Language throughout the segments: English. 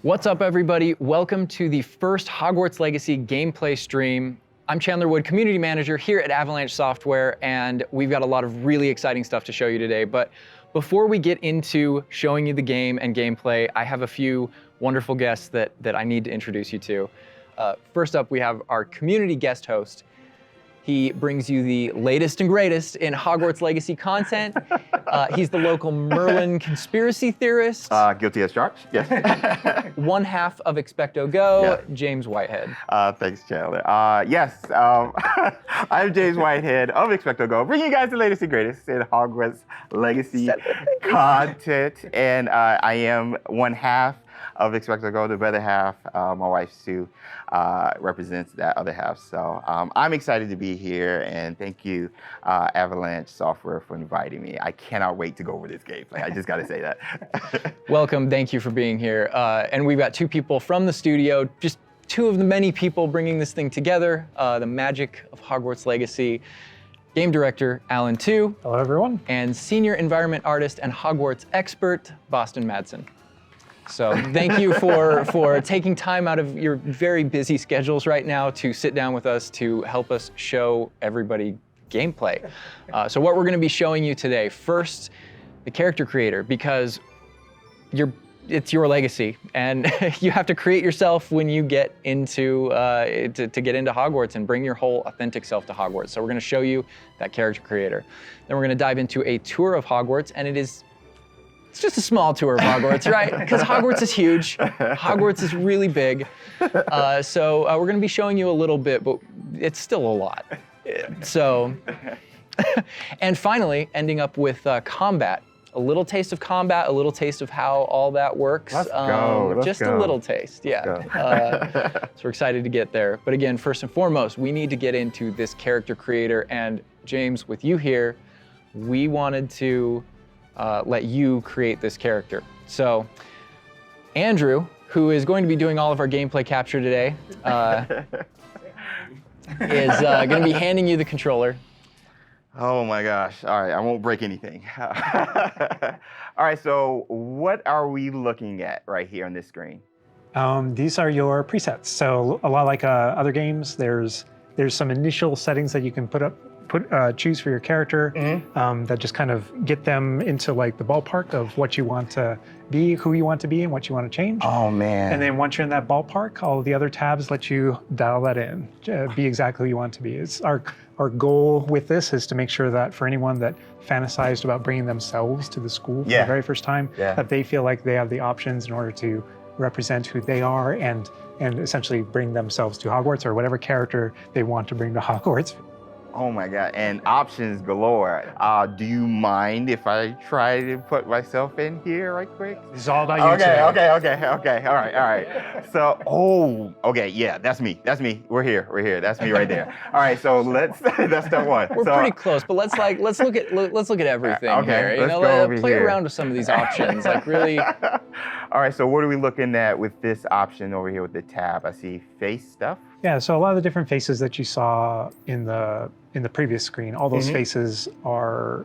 What's up, everybody? Welcome to the first Hogwarts Legacy gameplay stream. I'm Chandler Wood, Community Manager here at Avalanche Software, and we've got a lot of really exciting stuff to show you today. But before we get into showing you the game and gameplay, I have a few wonderful guests that I need to introduce you to. First up, we have our community guest host. He brings you the latest and greatest in Hogwarts Legacy content. He's the local Merlin conspiracy theorist. Guilty as charged, yes. One half of XpectoGO, Yeah. James Whitehead. Thanks, Chandler. Yes, I'm James Whitehead of XpectoGO, bringing you guys the latest and greatest in Hogwarts Legacy content. And I am one half of XpectoGO, the better half. My wife, Sue, represents that other half. So I'm excited to be here, and thank you, Avalanche Software, for inviting me. I cannot wait to go over this gameplay. I just got to say that. Welcome, thank you for being here. And we've got two people from the studio, just two of the many people bringing this thing together, the magic of Hogwarts Legacy. Game director, Alan Tu. Hello, everyone. And senior environment artist and Hogwarts expert, Boston Madsen. So thank you for taking time out of your very busy schedules right now to sit down with us to help us show everybody gameplay. So what we're going to be showing you today, first, the character creator, because it's your legacy, and you have to create yourself when you get into to get into Hogwarts and bring your whole authentic self to Hogwarts. So we're going to show you that character creator. Then we're going to dive into a tour of Hogwarts, and it's just a small tour of Hogwarts, right? Because Hogwarts is huge. Hogwarts is really big. So we're going to be showing you a little bit, but it's still a lot. So, and finally, ending up with combat. A little taste of combat, a little taste of how all that works. Let's go. Just a little taste, yeah. So we're excited to get there. But again, first and foremost, we need to get into this character creator. And James, with you here, we wanted to let you create this character. So Andrew, who is going to be doing all of our gameplay capture today, is going to be handing you the controller. Oh my gosh. All right, I won't break anything. All right, so what are we looking at right here on this screen? These are your presets. So a lot like other games, there's some initial settings that you can choose for your character that just kind of get them into like the ballpark of what you want to be, who you want to be, and what you want to change. Oh man. And then once you're in that ballpark, all of the other tabs let you dial that in, be exactly who you want to be. It's our goal with this is to make sure that for anyone that fantasized about bringing themselves to the school for the very first time, that they feel like they have the options in order to represent who they are and essentially bring themselves to Hogwarts, or whatever character they want to bring to Hogwarts. Oh my God, and options galore. Do you mind if I try to put myself in here right quick? This is all about you today. Okay, all right. So, okay, yeah, that's me. We're here, that's me right there. All right, so that's step one. We're pretty close, but let's look at everything here. You know, play around with some of these options, like really. All right, so what are we looking at with this option over here with the tab? I see face stuff. Yeah, so a lot of the different faces that you saw in the previous screen, all those faces are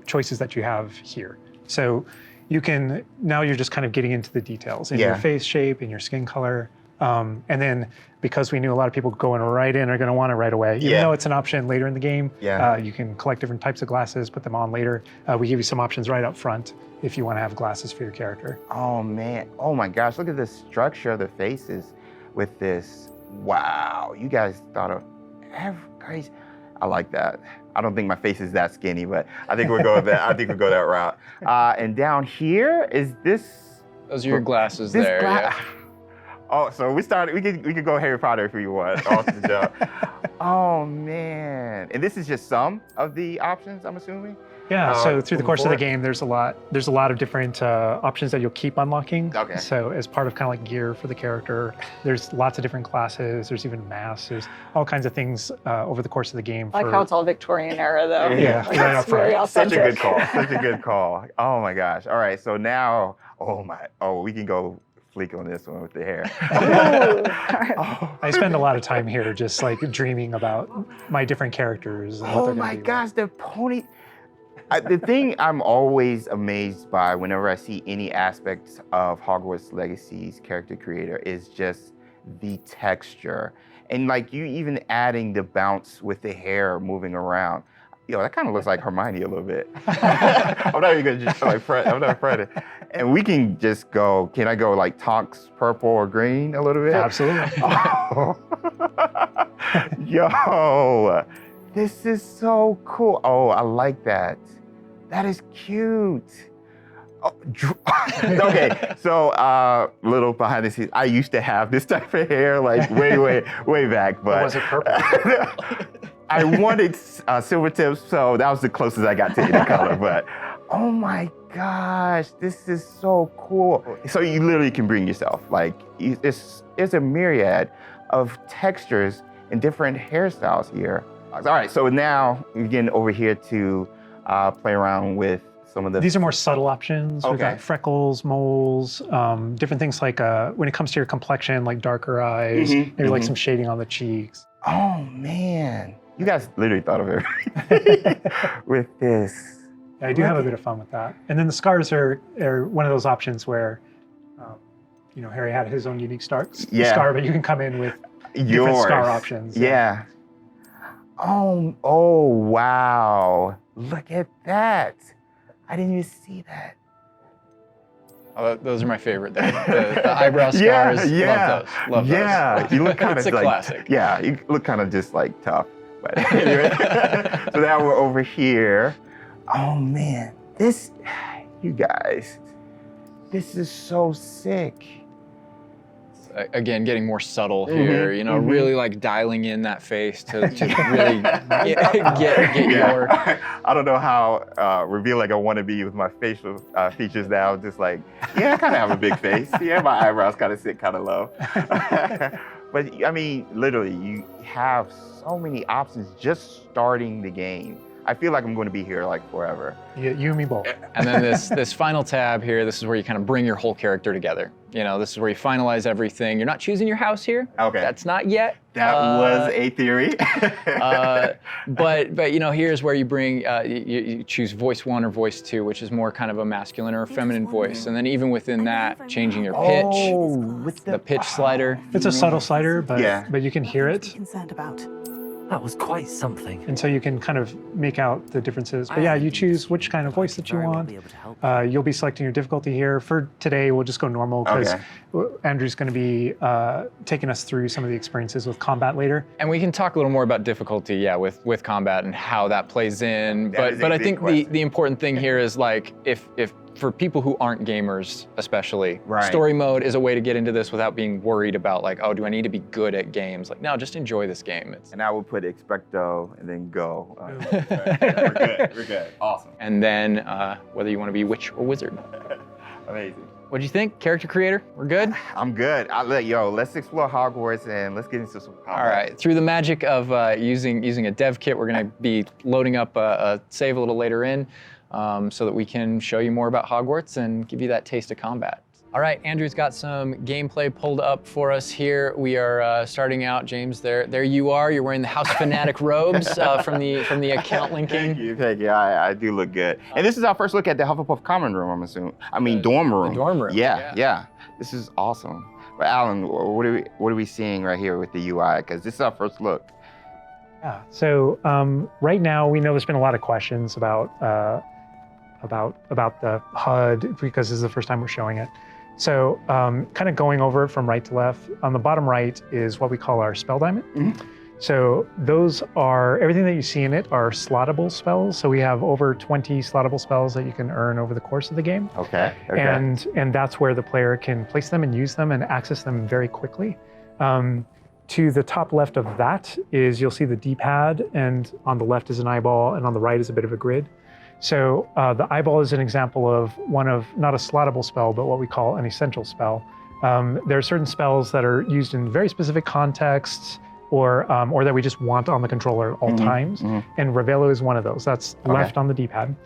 choices that you have here. So you can, now you're just kind of getting into the details in your face shape, in your skin color. And then because we knew a lot of people going right in are going to want it right away, even though it's an option later in the game, you can collect different types of glasses, put them on later. We give you some options right up front if you want to have glasses for your character. Oh man, oh my gosh, look at the structure of the faces with this. Wow, you guys thought of crazy. I like that. I don't think my face is that skinny, but I think we'll go with that. I think we'll go that route. And down here is this. Those are your glasses there. Oh, so we could go Harry Potter if we want. Awesome job. Oh man, and this is just some of the options, I'm assuming. Yeah, so through the course of the game, there's a lot of different options that you'll keep unlocking. Okay. So as part of kind of like gear for the character, there's lots of different classes, there's even masks, there's all kinds of things over the course of the game. I like how it's all Victorian era though. Yeah, like, right up front. Such a good call. Oh my gosh. All right, so now, we can go fleek on this one with the hair. I spend a lot of time here just like dreaming about my different characters. And what they're my be gosh, the pony. The thing I'm always amazed by whenever I see any aspects of Hogwarts Legacy's character creator is just the texture. And like you even adding the bounce with the hair moving around. Yo, that kind of looks like Hermione a little bit. I'm not even gonna just like Fred. I'm not Fred. And we can just go, can I go like Tonks purple or green a little bit? Absolutely. Oh. Yo, this is so cool. Oh, I like that. That is cute. Oh, okay, so little behind the scenes. I used to have this type of hair like way back, but was it purple? I wanted silver tips, so that was the closest I got to any color. But oh my gosh, this is so cool. So you literally can bring yourself. Like it's a myriad of textures and different hairstyles here. All right, so now we're getting over here to play around with some of the. These are more subtle options. We've Okay. got freckles, moles, different things like when it comes to your complexion, like darker eyes, maybe like some shading on the cheeks. Oh man, you guys literally thought of everything with this. Yeah, I do have a bit of fun with that. And then the scars are one of those options where, Harry had his own unique scar, but you can come in with different scar options. Yeah. Oh, wow. Look at that. I didn't even see that. Oh, those are my favorite. The eyebrow scars. Yeah. Love those. Yeah, you look kind of It's a like, classic. Yeah, you look kind of just like tough. But anyway, so now we're over here. Oh man, you guys, this is so sick. Again, getting more subtle here, really like dialing in that face to really get your. I don't know how revealing I want to be with my facial features now. Just like, yeah, I kind of have a big face. Yeah, my eyebrows kind of sit kind of low. But I mean, literally, you have so many options just starting the game. I feel like I'm going to be here like forever. You and me both. And then this final tab here, this is where you kind of bring your whole character together. This is where you finalize everything. You're not choosing your house here. Okay. That's not yet. That was a theory. But here's where you bring, you choose voice 1 or voice 2, which is more kind of a masculine or a feminine voice. And then even within that, changing your pitch, with the pitch slider. It's a subtle slider, Yeah. but you can hear it. Concerned about. That was quite something. And so you can kind of make out the differences. But yeah, you choose which kind of voice that you want. You'll be selecting your difficulty here. For today, we'll just go normal because Andrew's going to be taking us through some of the experiences with combat later. And we can talk a little more about difficulty, with combat and how that plays in. But I think the important thing here is like if for people who aren't gamers, especially, story mode is a way to get into this without being worried about like, oh, do I need to be good at games? Like, no, just enjoy this game. And I would put Expecto and then go. We're good. Awesome. And then whether you want to be witch or wizard. Amazing. What'd you think, character creator? We're good? I'm good. Let's explore Hogwarts and let's get into some combat. All right. Through the magic of using a dev kit, we're going to be loading up a save a little later in. So that we can show you more about Hogwarts and give you that taste of combat. All right, Andrew's got some gameplay pulled up for us here. We are starting out, James. There you are. You're wearing the House Fanatic robes from the account linking. Thank you. I do look good. And this is our first look at the Hufflepuff common room, I'm assuming. Dorm room. The dorm room. Yeah. This is awesome. But Alan, what are we seeing right here with the UI? Because this is our first look. Yeah. So right now we know there's been a lot of questions about the HUD because this is the first time we're showing it. So kind of going over it from right to left, on the bottom right is what we call our spell diamond. So those are, everything that you see in it are slottable spells. So we have over 20 slottable spells that you can earn over the course of the game. Okay. And that's where the player can place them and use them and access them very quickly. To the top left of that is, you'll see the D-pad, and on the left is an eyeball, and on the right is a bit of a grid. So the eyeball is an example of not a slottable spell, but what we call an essential spell. There are certain spells that are used in very specific contexts, or that we just want on the controller at all times. And Revelo is one of those. That's left on the D-pad.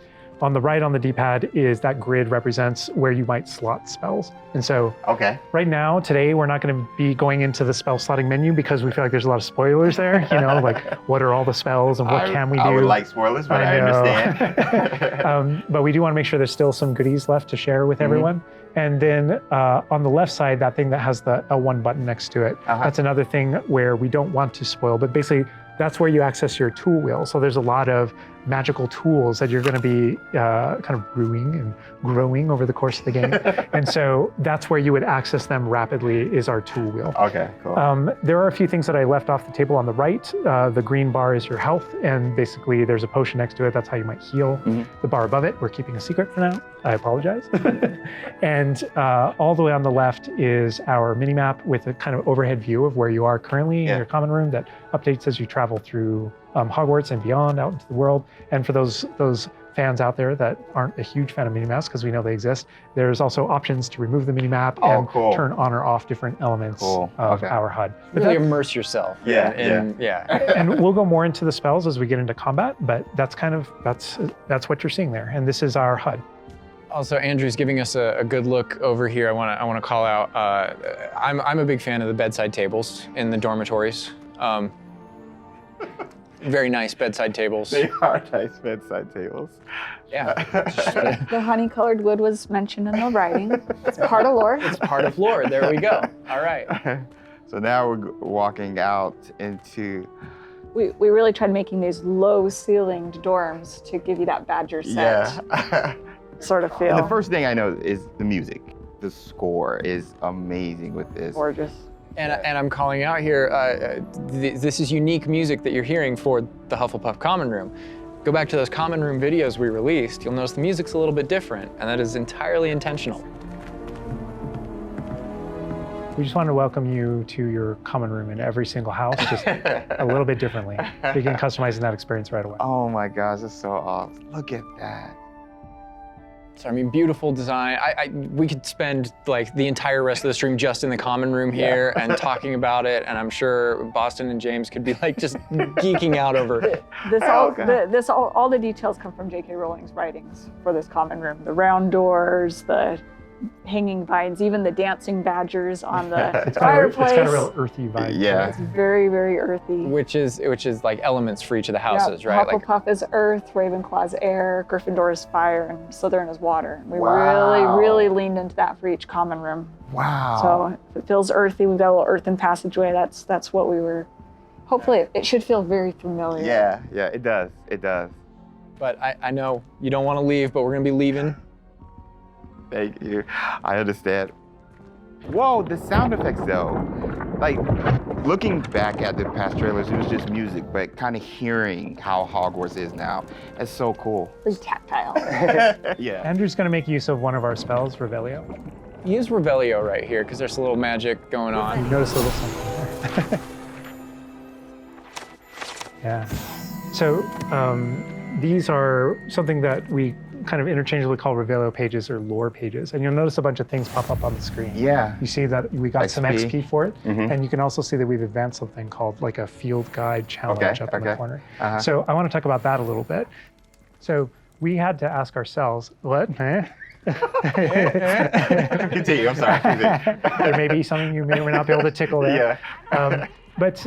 On the right on the D-pad is that grid represents where you might slot spells. And so Okay. right now, today, we're not going to be going into the spell slotting menu because we feel like there's a lot of spoilers there. You know, like what are all the spells and what can we do? I would like spoilers, but I know. understand. But we do want to make sure there's still some goodies left to share with everyone. And then on the left side, that thing that has the L1 button next to it, that's another thing where we don't want to spoil, but basically that's where you access your tool wheel. So there's a lot of magical tools that you're going to be kind of brewing and growing over the course of the game. And so that's where you would access them rapidly is our tool wheel. Okay, cool. There are a few things that I left off the table on the right. The green bar is your health, and basically there's a potion next to it. That's how you might heal. The bar above it, we're keeping a secret for now. I apologize. And all the way on the left is our mini map with a kind of overhead view of where you are currently in your common room that updates as you travel through Hogwarts and beyond out into the world. And for those fans out there that aren't a huge fan of minimaps, because we know they exist, there's also options to remove the minimap and turn on or off different elements of our HUD. Really immerse yourself. And we'll go more into the spells as we get into combat, but that's kind of that's what you're seeing there. And this is our HUD. Also, Andrew's giving us a good look over here. I want to call out. I'm a big fan of the bedside tables in the dormitories. Very nice bedside tables. They are nice bedside tables. Yeah. The honey-colored wood was mentioned in the writing. It's part of lore. It's part of lore. There we go. All right. So now we're walking out into. We really tried making these low-ceilinged dorms to give you that Badger set sort of feel. And the first thing I know is the music. The score is amazing with this. Gorgeous. And I'm calling out here, this is unique music that you're hearing for the Hufflepuff Common Room. Go back to those Common Room videos we released, you'll notice the music's a little bit different, and that is entirely intentional. We just want to welcome you to your common room in every single house, just a little bit differently. You can customize that experience right away. Oh my gosh, that's so awesome. Look at that. So, I mean, beautiful design. We could spend like the entire rest of the stream just in the common room here and talking about it, and I'm sure Boston and James could be like just geeking out over it. All the details come from J.K. Rowling's writings for this common room. The round doors, the hanging vines, even the dancing badgers on the fireplace. It's got a real earthy vibe. Yeah. It's very, very earthy. Which is like elements for each of the houses, right? Hufflepuff is earth, Ravenclaw's air, Gryffindor is fire, and Slytherin is water. We really leaned into that for each common room. Wow. So if it feels earthy, we've got a little earthen passageway. That's what we were. Hopefully, it should feel very familiar. Yeah, it does. It does. But I know you don't want to leave, but we're gonna be leaving. Thank you. I understand. Whoa, the sound effects though. Like, looking back at the past trailers, it was just music, but kind of hearing how Hogwarts is now, it's so cool. Very tactile. Yeah. Andrew's going to make use of one of our spells, Revelio. Use Revelio right here, because there's a little magic going on. You notice a little something there. Yeah. So these are something that we kind of interchangeably call Revelio pages or lore pages. And you'll notice a bunch of things pop up on the screen. Yeah. You see that we got some XP for it. And you can also see that we've advanced something called like a field guide challenge up in the corner. So I want to talk about that a little bit. So we had to ask ourselves, what? Continue, I'm sorry. There may be something you may or may not be able to tickle there. Yeah. But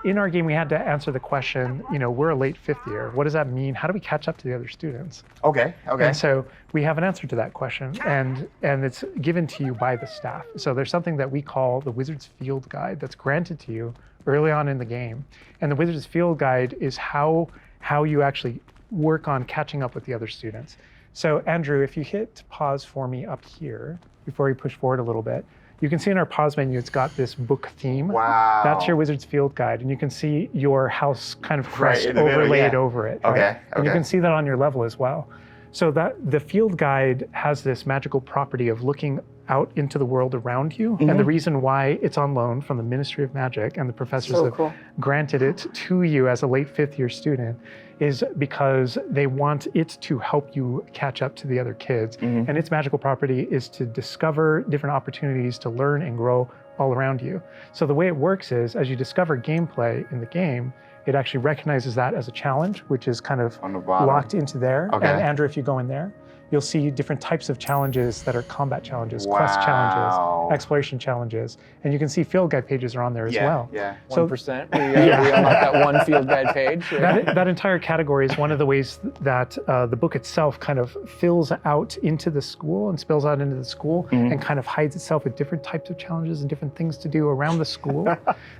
in our game, we had to answer the question, we're a late fifth year. What does that mean? How do we catch up to the other students? Okay. And so we have an answer to that question, and it's given to you by the staff. So there's something that we call the Wizard's Field Guide that's granted to you early on in the game. And the Wizard's Field Guide is how you actually work on catching up with the other students. So Andrew, if you hit pause for me up here, before we push forward a little bit, you can see in our pause menu, it's got this book theme. Wow. That's your Wizard's Field Guide. And you can see your house kind of crest overlaid over it. Okay. And you can see that on your level as well. So that the field guide has this magical property of looking out into the world around you. And the reason why it's on loan from the Ministry of Magic and the professors have granted it to you as a late fifth year student is because they want it to help you catch up to the other kids. And its magical property is to discover different opportunities to learn and grow all around you. So the way it works is as you discover gameplay in the game, it actually recognizes that as a challenge, which is kind of On the bottom. locked into there. Okay. And Andrew, if you go in there, you'll see different types of challenges that are combat challenges, quest challenges, exploration challenges, and you can see field guide pages are on there as well. Yeah. 1%. We unlocked that one field guide page. That entire category is one of the ways that the book itself kind of fills out into the school and spills out into the school and kind of hides itself with different types of challenges and different things to do around the school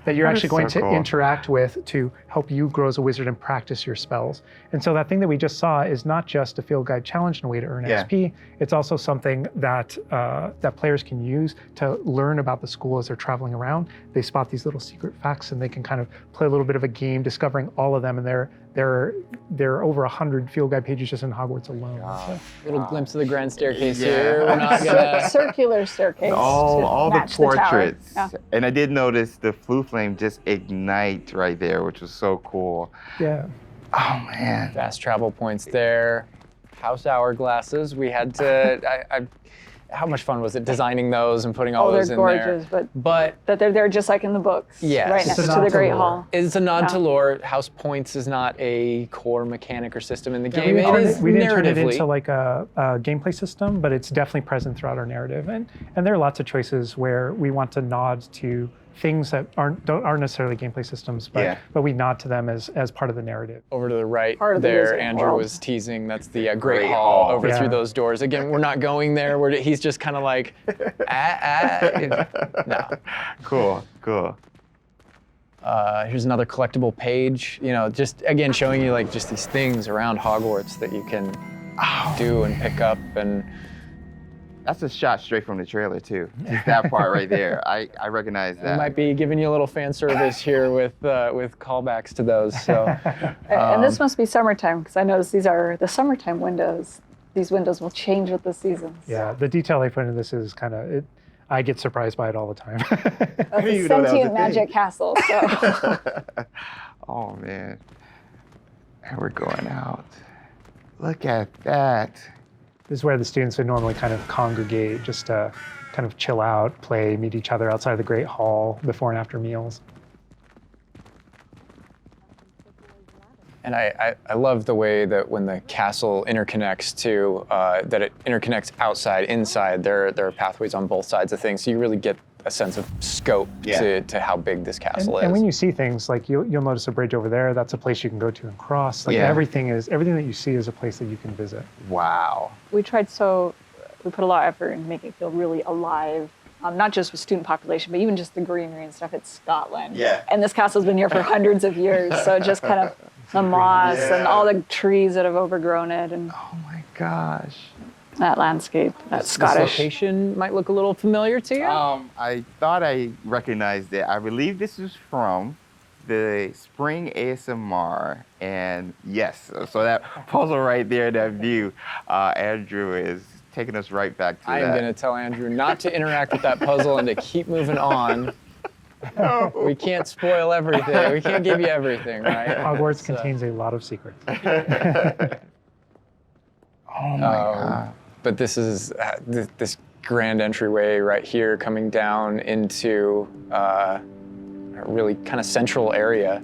that you're actually going to interact with to help you grow as a wizard and practice your spells. And so that thing that we just saw is not just a field guide challenge and a way to earn XP. It's also something that that players can use to learn about the school as they're traveling around. They spot these little secret facts and they can kind of play a little bit of a game discovering all of them. And there are over 100 field guide pages just in Hogwarts alone. So. Little glimpse of the grand staircase here. We're not gonna... Circular staircase. All the match the tower. portraits. Yeah. And I did notice the flue flame just ignite right there, which was so cool. Yeah. Oh man. Fast travel points there. House hourglasses. We had to. How much fun was it designing those and putting all those in gorgeous, there? but that they're there just like in the books. Yes. Right next to the Great Hall. It's a nod to lore. House points is not a core mechanic or system in the game. We didn't turn it narratively. into like a gameplay system, but it's definitely present throughout our narrative. And there are lots of choices where we want to nod to things that aren't necessarily gameplay systems, but we nod to them as part of the narrative. Over to the right Part of the there, Wizard Andrew world. was teasing. That's the Great Hall over through those doors. Again, we're not going there. He's just kind of like, no. Cool. Here's another collectible page. You know, just again showing you like just these things around Hogwarts that you can do and pick up and. That's a shot straight from the trailer too. Just that part right there. I recognize that. We might be giving you a little fan service here with callbacks to those. So. And this must be summertime because I noticed these are the summertime windows. These windows will change with the seasons. Yeah, the detail they put into this is kind of I get surprised by it all the time. That's a sentient magic castle. So. Oh man. And we're going out. Look at that. This is where the students would normally kind of congregate just to kind of chill out, play, meet each other outside the Great Hall before and after meals. And I love the way that when the castle interconnects to, that it interconnects outside, inside. There are pathways on both sides of things, so you really get a sense of scope to how big this castle is. And when you see things, like you'll notice a bridge over there, that's a place you can go to and cross. Like everything that you see is a place that you can visit. Wow. We put a lot of effort in making it feel really alive. Not just with student population, but even just the greenery and stuff. It's Scotland. Yeah. And this castle's been here for hundreds of years, so just kind of the moss and all the trees that have overgrown it, and Oh my gosh. that landscape, that This Scottish. location might look a little familiar to you. I thought I recognized it. I believe this is from the Spring ASMR, and yes, so that puzzle right there, that view, Andrew is taking us right back to I am going to tell Andrew not to interact with that puzzle and to keep moving on. No. We can't spoil everything. We can't give you everything, right? Hogwarts contains a lot of secrets. Oh my God. But this is this grand entryway right here coming down into a really kind of central area.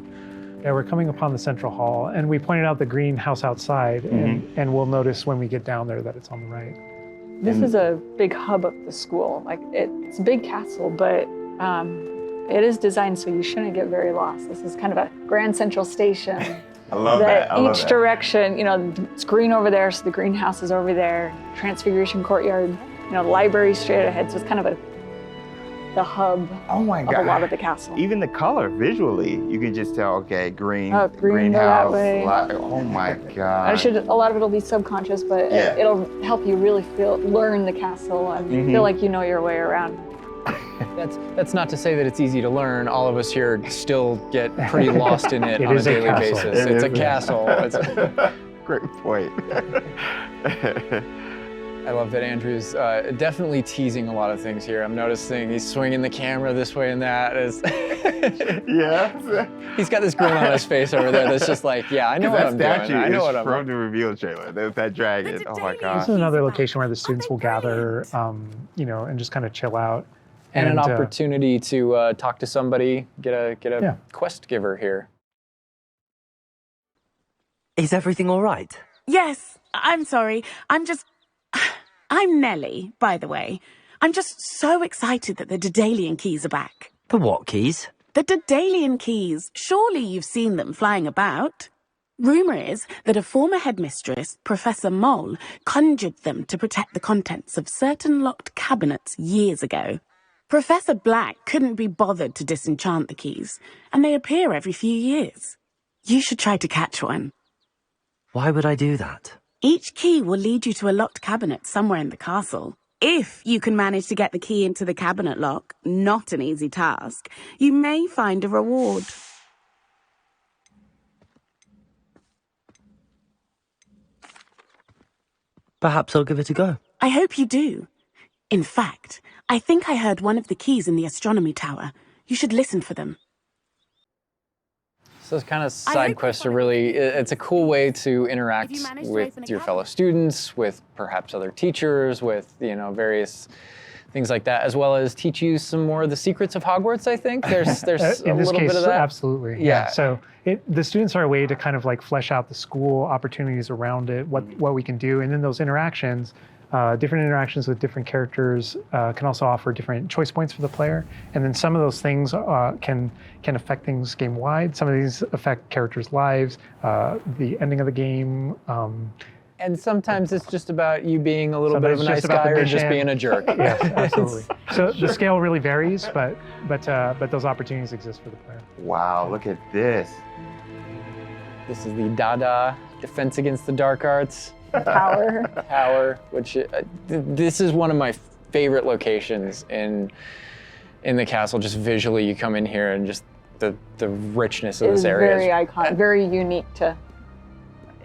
Yeah, we're coming upon the central hall, and we pointed out the greenhouse outside, and we'll notice when we get down there that it's on the right. This is a big hub of the school. Like it's a big castle, but it is designed so you shouldn't get very lost. This is kind of a grand central station. I love that. I love Each that. direction, it's green over there, so the greenhouse is over there. Transfiguration courtyard, the library straight ahead. So it's kind of the hub Oh my of God. a lot of the castle. Even the color, visually, you can just tell, okay, green, Oh, green, go greenhouse. that way. Oh my God. A lot of it'll be subconscious, but it'll help you really learn the castle and feel like you know your way around. That's not to say that it's easy to learn. All of us here still get pretty lost in it It on a is a daily castle. basis. It's a castle. Great point. I love that Andrew's definitely teasing a lot of things here. I'm noticing he's swinging the camera this way and that. Yes. He's got this grin on his face over there that's just like, yeah, I know what I'm That doing. I statue know is what I'm from the reveal trailer. There's that dragon. Oh my This God. is another location where the students will gather, and just kind of chill out. And an opportunity to talk to somebody, get a quest giver here. Is everything all right? Yes, I'm sorry. I'm Nellie, by the way. I'm just so excited that the Daedalian keys are back. The what keys? The Daedalian keys. Surely you've seen them flying about. Rumour is that a former headmistress, Professor Moll, conjured them to protect the contents of certain locked cabinets years ago. Professor Black couldn't be bothered to disenchant the keys, and they appear every few years. You should try to catch one. Why would I do that? Each key will lead you to a locked cabinet somewhere in the castle. If you can manage to get the key into the cabinet lock, not an easy task, you may find a reward. Perhaps I'll give it a go. I hope you do. In fact, I think I heard one of the keys in the astronomy tower. You should listen for them. So those kind of side quests are really, it's a cool way to interact with your fellow students, with perhaps other teachers, with, various things like that, as well as teach you some more of the secrets of Hogwarts, I think. There's a little bit of that. Absolutely. Yeah. So the students are a way to kind of like flesh out the school opportunities around it, what we can do. And then those interactions, different interactions with different characters can also offer different choice points for the player. And then some of those things can affect things game-wide. Some of these affect characters' lives, the ending of the game. And sometimes it's just about you being a little bit of a nice guy or just being a jerk. Yes, absolutely. So the scale really varies, but those opportunities exist for the player. Wow, look at this. This is the Dada Defense Against the Dark Arts Tower. Which this is one of my favorite locations in the castle. Just visually, you come in here and just the richness of this area Very iconic, very unique to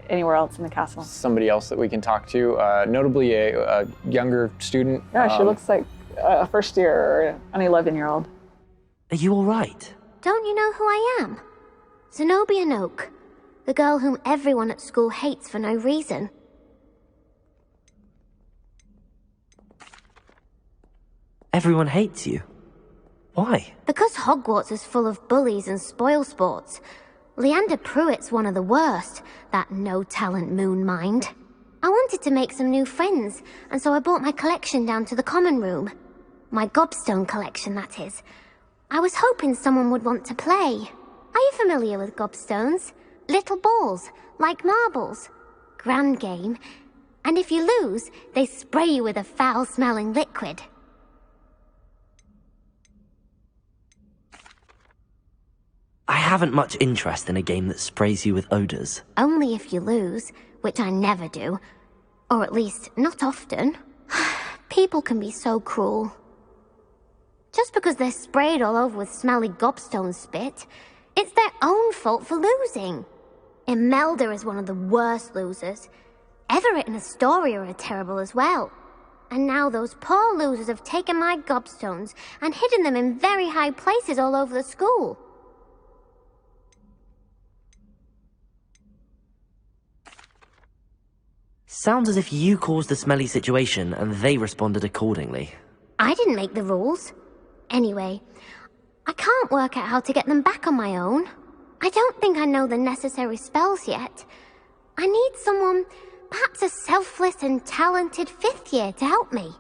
anywhere else in the castle. Somebody else that we can talk to, notably a younger student. Yeah, she looks like a first year or an 11-year-old. Are you all right? Don't you know who I am? Zenobia Noak, the girl whom everyone at school hates for no reason. Everyone hates you. Why? Because Hogwarts is full of bullies and spoilsports. Leander Pruitt's one of the worst, that no-talent moon mind. I wanted to make some new friends, and so I brought my collection down to the common room. My gobstone collection, that is. I was hoping someone would want to play. Are you familiar with gobstones? Little balls, like marbles. Grand game. And if you lose, they spray you with a foul-smelling liquid. I haven't much interest in a game that sprays you with odors. Only if you lose, which I never do. Or at least, not often. People can be so cruel. Just because they're sprayed all over with smelly gobstone spit, it's their own fault for losing. Imelda is one of the worst losers. Everett and Astoria are terrible as well. And now those poor losers have taken my gobstones and hidden them in very high places all over the school. Sounds as if you caused the smelly situation and they responded accordingly. I didn't make the rules. Anyway, I can't work out how to get them back on my own. I don't think I know the necessary spells yet. I need someone, perhaps a selfless and talented 5th year to help me.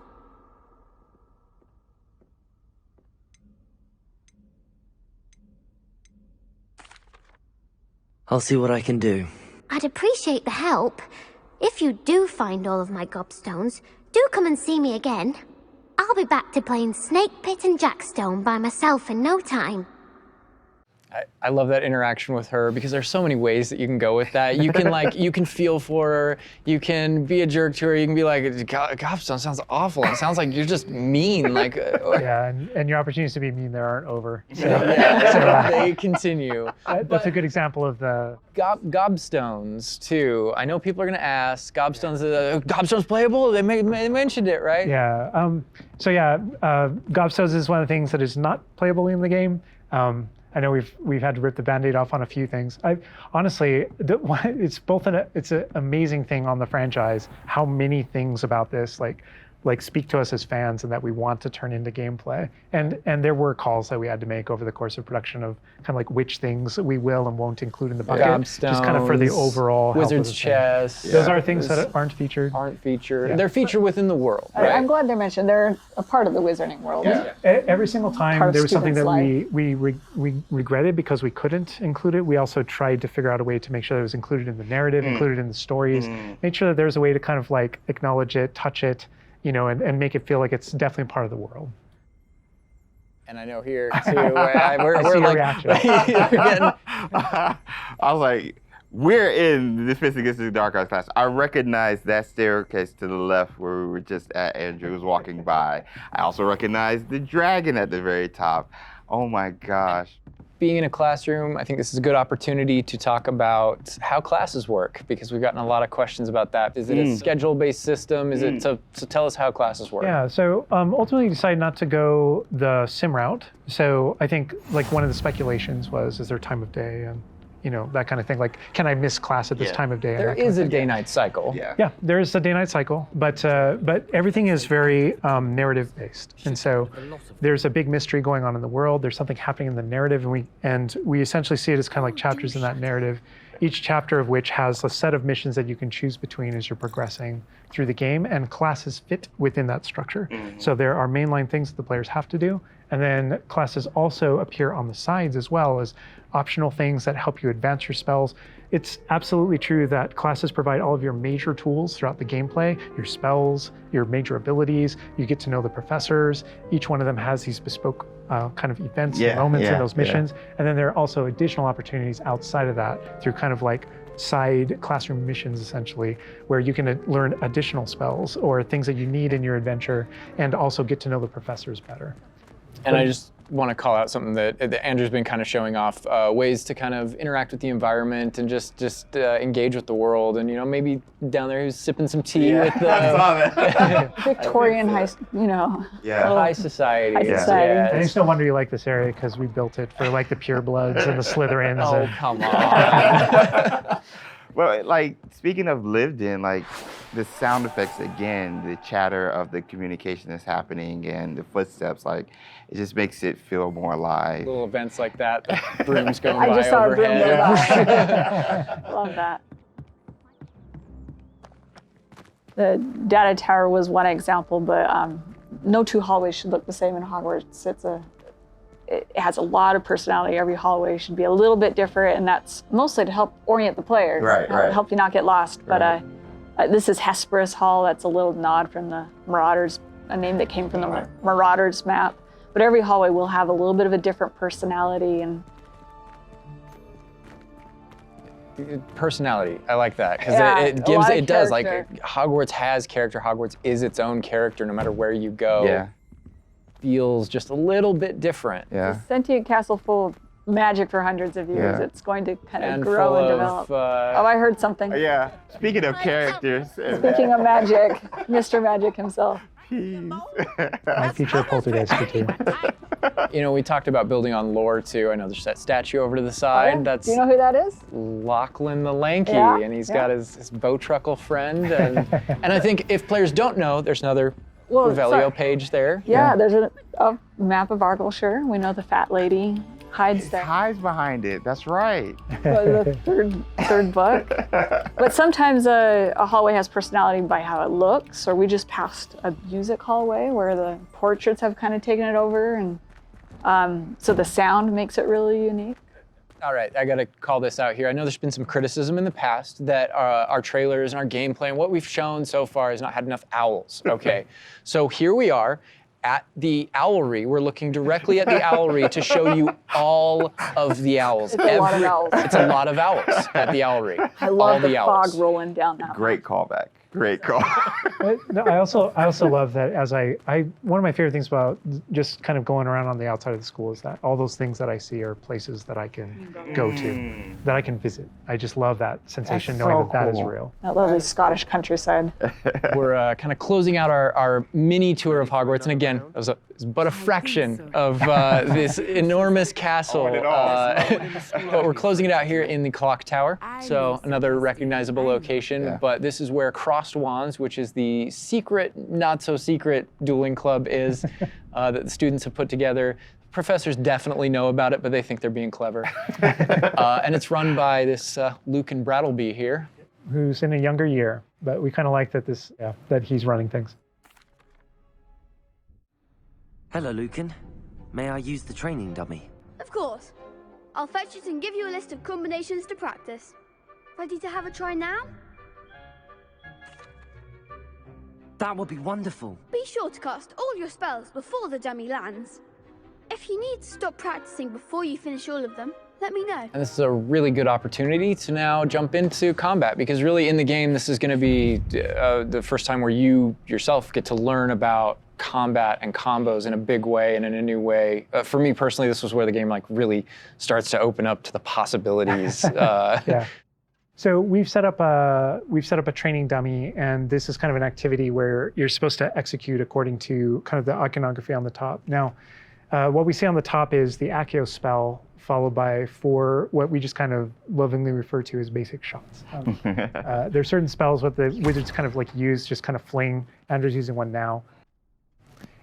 I'll see what I can do. I'd appreciate the help. If you do find all of my gobstones, do come and see me again. I'll be back to playing Snake Pit and Jackstone by myself in no time. I love that interaction with her because there's so many ways that you can go with that. You can you can feel for her. You can be a jerk to her. You can be like, gobstone sounds awful. It sounds like you're just mean. Yeah, and your opportunities to be mean there aren't over. So, they continue. That's a good example of the gobstones too. I know people are gonna ask, gobstones playable? They mentioned it, right? Yeah. Gobstones is one of the things that is not playable in the game. I know we've had to rip the Band-Aid off on a few things. Honestly, it's an amazing thing on the franchise how many things about this, like like speak to us as fans and that we want to turn into gameplay. And there were calls that we had to make over the course of production of kind of like which things we will and won't include in the bucket, just kind of for the overall health of Wizard's the thing. chest. Those are things that aren't featured. Aren't featured. Yeah. They're featured within the world. Right? I'm glad they're mentioned. They're a part of the wizarding world. Every single time Part of there was something that students' we regretted because we couldn't include it. We also tried to figure out a way to make sure that it was included in the narrative, included in the stories, make sure that there's a way to kind of like acknowledge it, touch it, you know, and make it feel like it's definitely part of the world. And I know here too, we're see your like, reaction. I was like, we're in the Physics Against the Dark Arts class. I recognize that staircase to the left where we were just at. Andrew was walking by. I also recognize the dragon at the very top. Oh my gosh. Being in a classroom, I think this is a good opportunity to talk about how classes work, because we've gotten a lot of questions about that. Is it a schedule-based system? Is it so tell us how classes work? Yeah, so ultimately decided not to go the sim route. So I think like one of the speculations was, is there time of day and you know, that kind of thing. Like, can I miss class at this time of day? There is a day-night cycle. Yeah, there is a day-night cycle, but everything is very narrative-based, and so there's a big mystery going on in the world. There's something happening in the narrative, and we essentially see it as kind of like chapters in that narrative. Each chapter of which has a set of missions that you can choose between as you're progressing through the game, and classes fit within that structure. So there are mainline things that the players have to do, and then classes also appear on the sides as well as optional things that help you advance your spells. It's absolutely true that classes provide all of your major tools throughout the gameplay, your spells, your major abilities. You get to know the professors. Each one of them has these bespoke kind of events and moments in those missions. And then there are also additional opportunities outside of that through kind of like side classroom missions, essentially, where you can learn additional spells or things that you need in your adventure and also get to know the professors better. And I just want to call out something that Andrew's been kind of showing off, ways to kind of interact with the environment and just engage with the world. And, you know, maybe down there he's sipping some tea with the Victorian high, you know. high society. High society. And it's no wonder you like this area because we built it for like the purebloods and the Slytherins. Oh, come on. Well, like, speaking of lived in, like, the sound effects again, the chatter of the communication that's happening and the footsteps, like, it just makes it feel more alive. Little events like that, the brooms going I by just saw a broom overhead. go by. Love that. The data tower was one example, but no two hallways should look the same in Hogwarts. It has a lot of personality. Every hallway should be a little bit different, and that's mostly to help orient the player, help you not get lost. But this is Hesperus Hall. That's a little nod from the Marauders, a name that came from the Marauders map. But every hallway will have a little bit of a different personality and personality. I like that because it does like Hogwarts has character. Hogwarts is its own character no matter where you go. Yeah. Feels just a little bit different. Yeah. a sentient castle full of magic for hundreds of years. It's going to kind of grow full and of, develop. Oh, I heard something. Yeah. Speaking of characters. Speaking of magic, Mr. Magic himself. I feature Poltergeist too. You know, we talked about building on lore too. I know there's that statue over to the side. That's Do you know who that is? Lachlan the Lanky, Yeah, and he's got his Bowtruckle friend. And I think if players don't know, there's another Revelio page there. Yeah, there's a map of Argyllshire. We know the fat lady hides there. Hides behind it. That's right. The third book. But sometimes a hallway has personality by how it looks, or we just passed a music hallway where the portraits have kind of taken it over, and so the sound makes it really unique. All right, I gotta call this out here. I know there's been some criticism in the past that our trailers and our gameplay and what we've shown so far has not had enough owls. Okay, so here we are at the owlry. We're looking directly at the owlry to show you all of the owls. It's a lot of owls. It's a lot of owls at the owlry. I love the owls. fog rolling down that. Great callback. Great call. No, I also love that as I one of my favorite things about just kind of going around on the outside of the school is that all those things that I see are places that I can go to, that I can visit. I just love that sensation knowing that is real. That lovely Scottish countryside. We're kind of closing out our mini tour of Hogwarts, and again, it was is but a fraction of this enormous castle. But we're closing it out here in the clock tower, so another recognizable location. Yeah. But this is where Crossed Wands, which is the secret, not so secret dueling club is that the students have put together. Professors definitely know about it, but they think they're being clever. And it's run by this Lucan Brattleby here. Who's in a younger year, but we kind of like that that he's running things. Hello, Lucan. May I use the training dummy? Of course. I'll fetch it and give you a list of combinations to practice. Ready to have a try now? That would be wonderful. Be sure to cast all your spells before the dummy lands. If you need to stop practicing before you finish all of them, let me know. And this is a really good opportunity to now jump into combat, because really in the game, this is going to be the first time where you yourself get to learn about combat and combos in a big way and in a new way. For me personally, this was where the game like really starts to open up to the possibilities. Yeah. So we've set up a training dummy, and this is kind of an activity where you're supposed to execute according to kind of the iconography on the top. Now, what we see on the top is the Accio spell, followed by 4 what we just kind of lovingly refer to as basic shots. There's certain spells what the wizards kind of like use, just kind of fling. Andrew's using one now.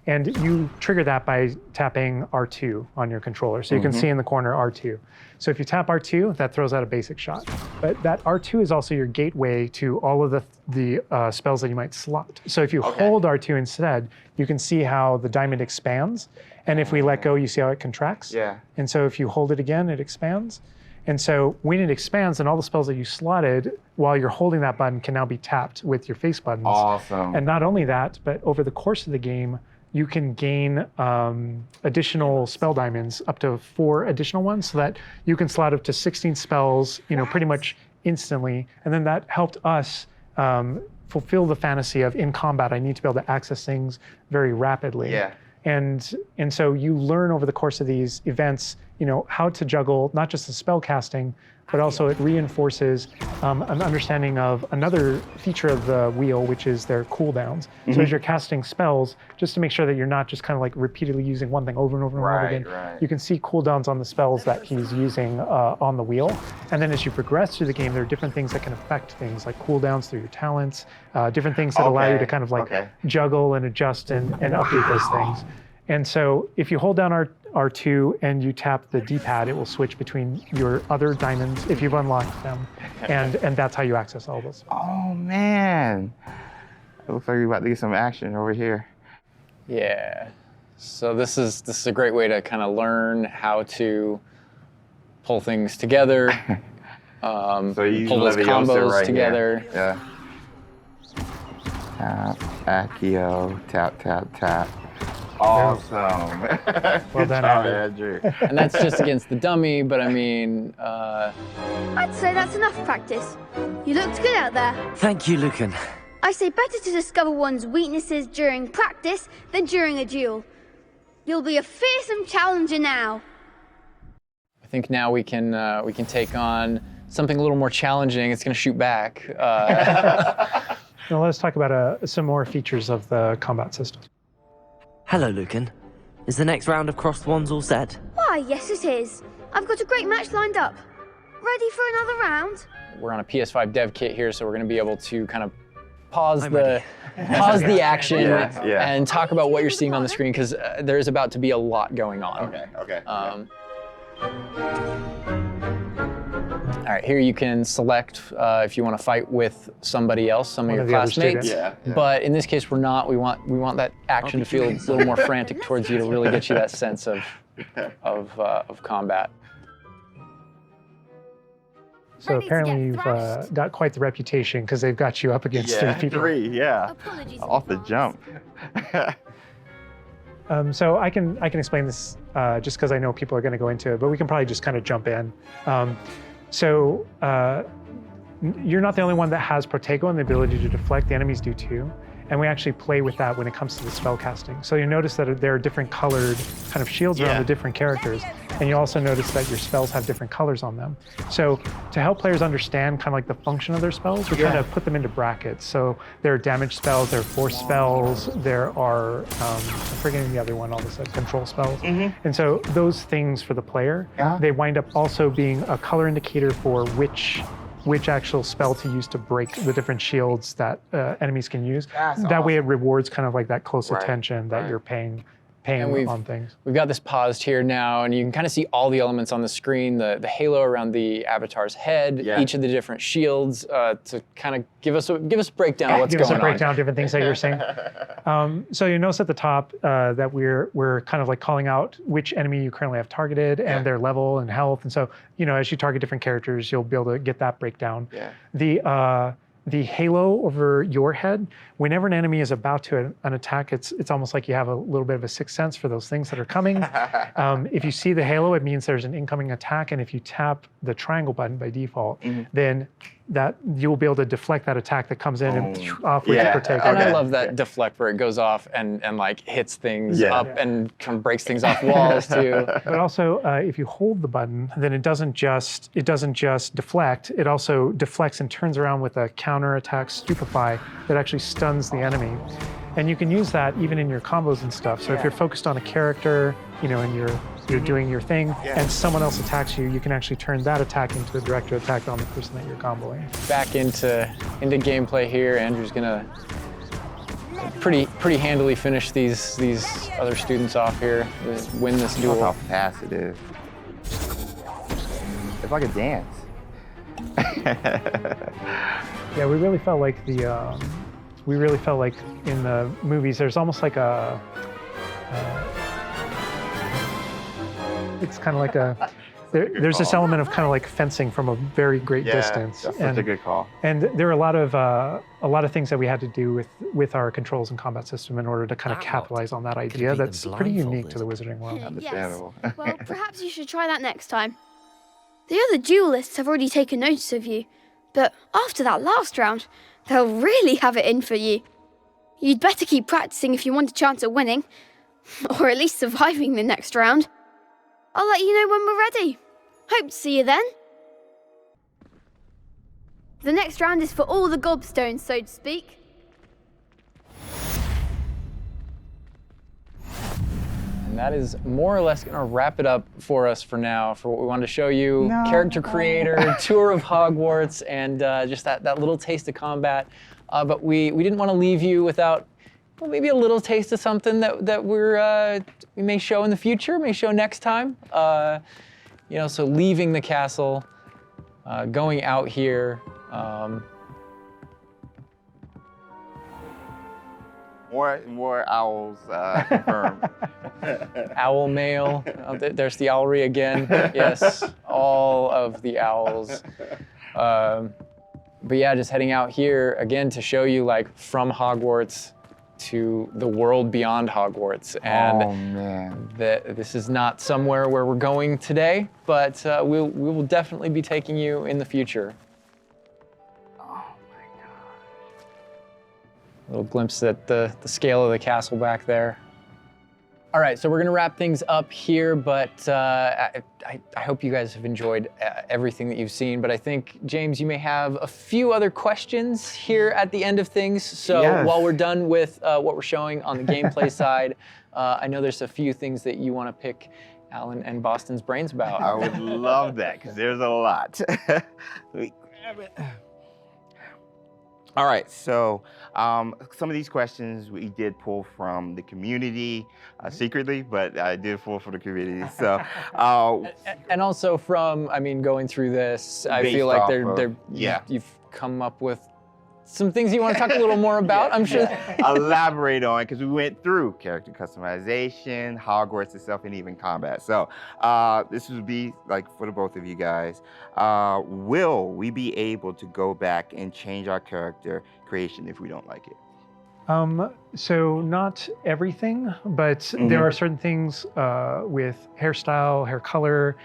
And you trigger that by tapping R2 on your controller. So you can see in the corner R2. So if you tap R2, that throws out a basic shot. But that R2 is also your gateway to all of the spells that you might slot. So if you hold R2 instead, you can see how the diamond expands. And if we let go, you see how it contracts. Yeah. And so if you hold it again, it expands. And so when it expands, then all the spells that you slotted while you're holding that button can now be tapped with your face buttons. Awesome. And not only that, but over the course of the game, you can gain additional spell diamonds, up to 4 additional ones, so that you can slot up to 16 spells, pretty much instantly. And then that helped us fulfill the fantasy of in combat, I need to be able to access things very rapidly. Yeah. And so you learn over the course of these events, how to juggle not just the spell casting, but also it reinforces an understanding of another feature of the wheel, which is their cooldowns. So as you're casting spells, just to make sure that you're not just kind of like repeatedly using one thing over and over and over again, you can see cooldowns on the spells that he's using on the wheel. And then as you progress through the game, there are different things that can affect things like cooldowns through your talents, different things that allow you to kind of like juggle and adjust and update those things. And so if you hold down R2 and you tap the D-pad, it will switch between your other diamonds if you've unlocked them. And that's how you access all those. Oh, man. It looks like we're about to get some action over here. Yeah. So this is a great way to kind of learn how to pull things together, So you pull those combos right together. Here. Yeah. Tap, Accio, tap, tap, tap. Awesome. Well done, Andrew. And that's just against the dummy, but I mean... I'd say that's enough practice. You looked good out there. Thank you, Lucan. I say better to discover one's weaknesses during practice than during a duel. You'll be a fearsome challenger now. I think now we can take on something a little more challenging. It's going to shoot back. Now let's talk about some more features of the combat system. Hello, Lucan. Is the next round of Crossed Wands all set? Why, yes it is. I've got a great match lined up. Ready for another round? We're on a PS5 dev kit here, so we're going to be able to kind of pause I'm the ready. action Yeah. and talk about what you're seeing on the screen, because there's about to be a lot going on. Okay. All right, here you can select if you want to fight with somebody else, some of your the other classmates. students. Yeah. But in this case, we're not. We want that action to feel a little more frantic towards you to really get you that sense of combat. So apparently you've got quite the reputation because they've got you up against 3 people. 3, yeah. Off the jump. So I can explain this just because I know people are going to go into it, but we can probably just kind of jump in. So you're not the only one that has Protego and the ability to deflect. The enemies do too. And we actually play with that when it comes to the spell casting. So you notice that there are different colored kind of shields around the different characters. And you also notice that your spells have different colors on them. So to help players understand kind of like the function of their spells, we're trying to put them into brackets. So there are damage spells, there are force spells, there are, I'm forgetting the other one, all of a sudden, control spells. And so those things for the player, they wind up also being a color indicator for which actual spell to use to break the different shields that enemies can use. That way it rewards kind of like that close attention that you're paying on things. We've got this paused here now, and you can kind of see all the elements on the screen, the halo around the avatar's head, each of the different shields, to kind of give us a breakdown of what's going on. Give us a breakdown of different things that you're saying. So you notice at the top that we're kind of like calling out which enemy you currently have targeted and their level and health. And so, you know, as you target different characters, you'll be able to get that breakdown. The halo over your head, whenever an enemy is about to an attack, it's almost like you have a little bit of a sixth sense for those things that are coming. If you see the halo, it means there's an incoming attack, and if you tap the triangle button by default, then that you'll be able to deflect that attack that comes in and off with your take. And I love that deflect where it goes off and like hits things up and kind of breaks things off walls too. But also, if you hold the button, then it doesn't just deflect. It also deflects and turns around with a counter attack stupefy that actually stuns the enemy. And you can use that even in your combos and stuff. So if you're focused on a character, you know, and you're doing your thing, and someone else attacks you, you can actually turn that attack into a direct attack on the person that you're comboing. Back into gameplay here. Andrew's gonna pretty handily finish these other students off here, win this duel. How fast it is. It's like a dance. Yeah, we really felt like in the movies, there's almost like a, it's kind of like there's this element of kind of like fencing from a very great distance. That's such a good call. And there are a lot of things that we had to do with our controls and combat system in order to kind of capitalize on that idea that's pretty unique to the Wizarding world. Understandable. Yes. Well, perhaps you should try that next time. The other duelists have already taken notice of you, but after that last round, they'll really have it in for you. You'd better keep practicing if you want a chance at winning, or at least surviving the next round. I'll let you know when we're ready. Hope to see you then. The next round is for all the gobstones, so to speak. And that is more or less going to wrap it up for us for now, for what we wanted to show you. Character creator, tour of Hogwarts, and just that little taste of combat. But we didn't want to leave you without maybe a little taste of something that we may show in the future, may show next time. You know, so leaving the castle, going out here. More owls confirmed. Owl mail. Oh, there's the owlry again. Yes, all of the owls. But yeah, just heading out here again to show you like from Hogwarts to the world beyond Hogwarts. And this is not somewhere where we're going today, but we will definitely be taking you in the future. A little glimpse at the scale of the castle back there. All right, so we're gonna wrap things up here, but I hope you guys have enjoyed everything that you've seen, but I think, James, you may have a few other questions here at the end of things. So while we're done with what we're showing on the gameplay side, I know there's a few things that you wanna pick Alan and Boston's brains about. I would love that, because there's a lot. Let me grab it. All right, so some of these questions we did pull from the community secretly, but I did pull from the community. So, and also from, I mean, going through this, I feel like you've come up with some things you want to talk a little more about, I'm sure. Elaborate on, because we went through character customization, Hogwarts itself, and even combat. So this would be like for the both of you guys. Will we be able to go back and change our character creation if we don't like it? So not everything, but there are certain things with hairstyle, hair color,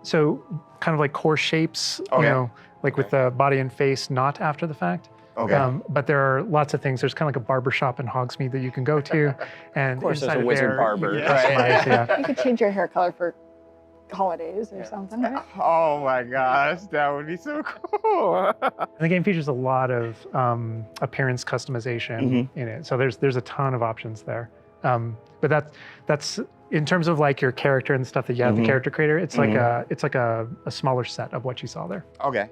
so kind of like core shapes, you know, like with the body and face, not after the fact. But there are lots of things. There's kind of like a barber shop in Hogsmeade that you can go to, and of course, inside there's a wizard there, barber, you can customize, You could change your hair color for holidays or something, right? Oh my gosh, that would be so cool. And the game features a lot of appearance customization in it. So there's a ton of options there. But that's in terms of like your character and stuff that you have, the character creator, it's like a smaller set of what you saw there. Okay.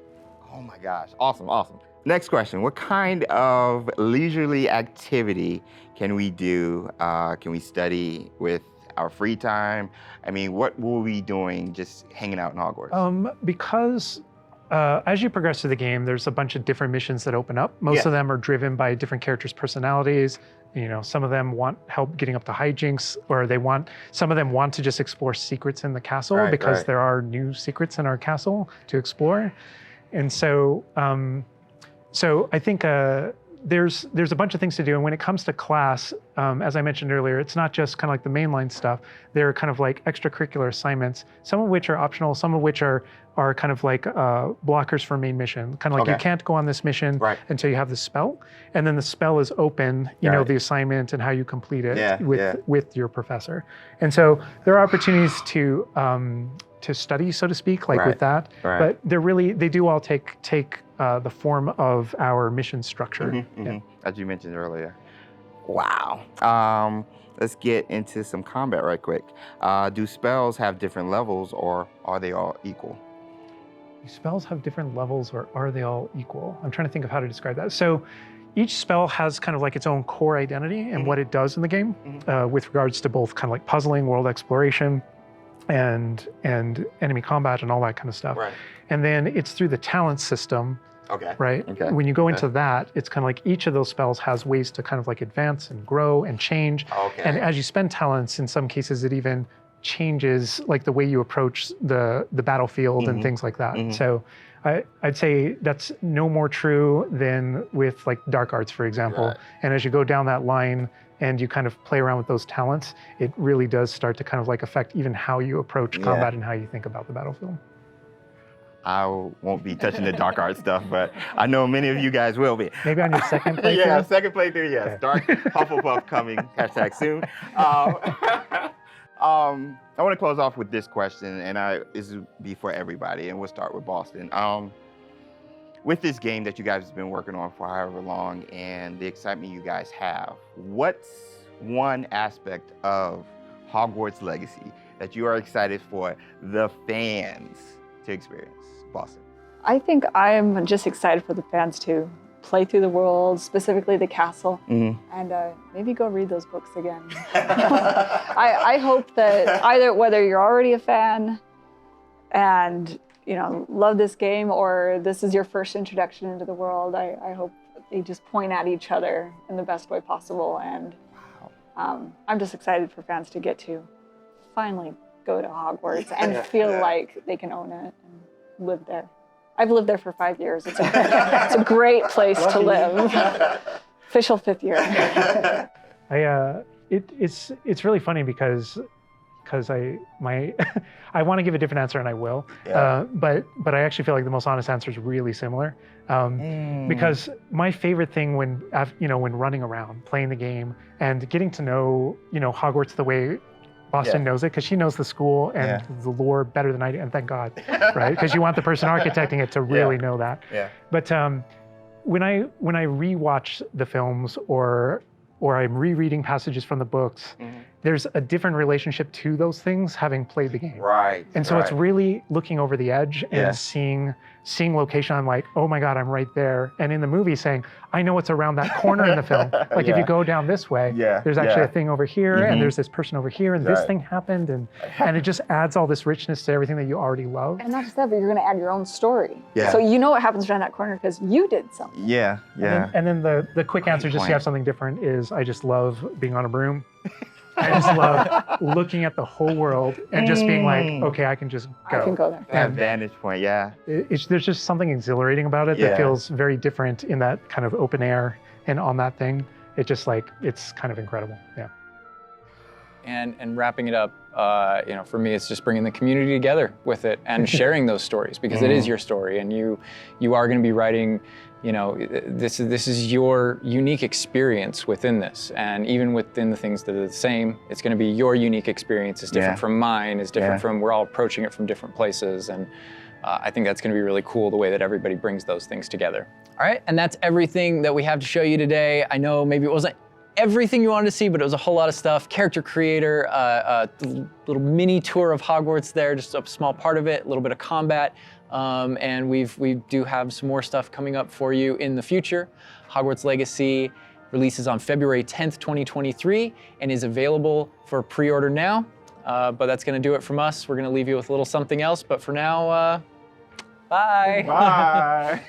Oh my gosh, awesome, awesome. Next question, what kind of leisurely activity can we do? Can we study with our free time? I mean, what will we be doing just hanging out in Hogwarts? Because as you progress through the game, there's a bunch of different missions that open up. Most of them are driven by different characters' personalities. You know, some of them want help getting up to hijinks, or some of them want to just explore secrets in the castle because there are new secrets in our castle to explore. And so, so I think there's a bunch of things to do. And when it comes to class, as I mentioned earlier, it's not just kind of like the mainline stuff. There are kind of like extracurricular assignments, some of which are optional, some of which are kind of like blockers for main mission. Kind of like you can't go on this mission until you have the spell. And then the spell is open, you know, the assignment and how you complete it with your professor. And so there are opportunities to study, so to speak, like with that. But they do all take the form of our mission structure. As you mentioned earlier. Wow. Let's get into some combat right quick. Do spells have different levels, or are they all equal? Do spells have different levels, or are they all equal? I'm trying to think of how to describe that. So each spell has kind of like its own core identity and what it does in the game with regards to both kind of like puzzling, world exploration, and enemy combat and all that kind of stuff. And then it's through the talent system. When you go into that, it's kind of like each of those spells has ways to kind of like advance and grow and change. And as you spend talents, in some cases, it even changes like the way you approach the battlefield and things like that. So I'd say that's no more true than with like dark arts, for example. And as you go down that line and you kind of play around with those talents, it really does start to kind of like affect even how you approach combat and how you think about the battlefield. I won't be touching the dark art stuff, but I know many of you guys will be. Maybe on your second playthrough? Second playthrough, yes. Okay. Dark Hufflepuff coming, #soon. I want to close off with this question, and this will be for everybody, and we'll start with Boston. With this game that you guys have been working on for however long and the excitement you guys have, what's one aspect of Hogwarts Legacy that you are excited for the fans to experience? Boston. I think I'm just excited for the fans to play through the world, specifically the castle, and maybe go read those books again. I hope that whether you're already a fan and love this game, or this is your first introduction into the world, I hope they just point at each other in the best way possible. And I'm just excited for fans to get to finally go to Hogwarts and feel like they can own it and live there. I've lived there for 5 years. It's a great place to live. Official 5th year. It's really funny because I want to give a different answer, and I will. But I actually feel like the most honest answer is really similar. Because my favorite thing when running around, playing the game, and getting to know Hogwarts the way Boston knows it, because she knows the school and the lore better than I do, and thank God, right? Because you want the person architecting it to really know that. But when I rewatch the films or I'm rereading passages from the books, there's a different relationship to those things having played the game. And so it's really looking over the edge and seeing location. I'm like, oh my God, I'm right there. And in the movie saying, I know what's around that corner in the film. Like if you go down this way, there's actually a thing over here, and there's this person over here, and this thing happened, and it just adds all this richness to everything that you already love. And not just that, but you're going to add your own story. So you know what happens around that corner because you did something. And then the quick answer, just to have something different, is I just love being on a broom. I just love looking at the whole world and just being like, okay, I can just go. I can go there. That vantage point, There's just something exhilarating about it that feels very different in that kind of open air and on that thing. It's just like, it's kind of incredible. And wrapping it up, you know, for me, it's just bringing the community together with it and sharing those stories, because it is your story, and you are going to be writing. You know, this is your unique experience within this, and even within the things that are the same, it's going to be your unique experience. It's different from mine. It's different from. We're all approaching it from different places, and I think that's going to be really cool, the way that everybody brings those things together. All right, and that's everything that we have to show you today. I know maybe it wasn't everything you wanted to see, but it was a whole lot of stuff. Character creator, a little mini tour of Hogwarts there, just a small part of it, a little bit of combat. And we do have some more stuff coming up for you in the future. Hogwarts Legacy releases on February 10th, 2023, and is available for pre-order now. But that's gonna do it from us. We're gonna leave you with a little something else, but for now, bye. Bye.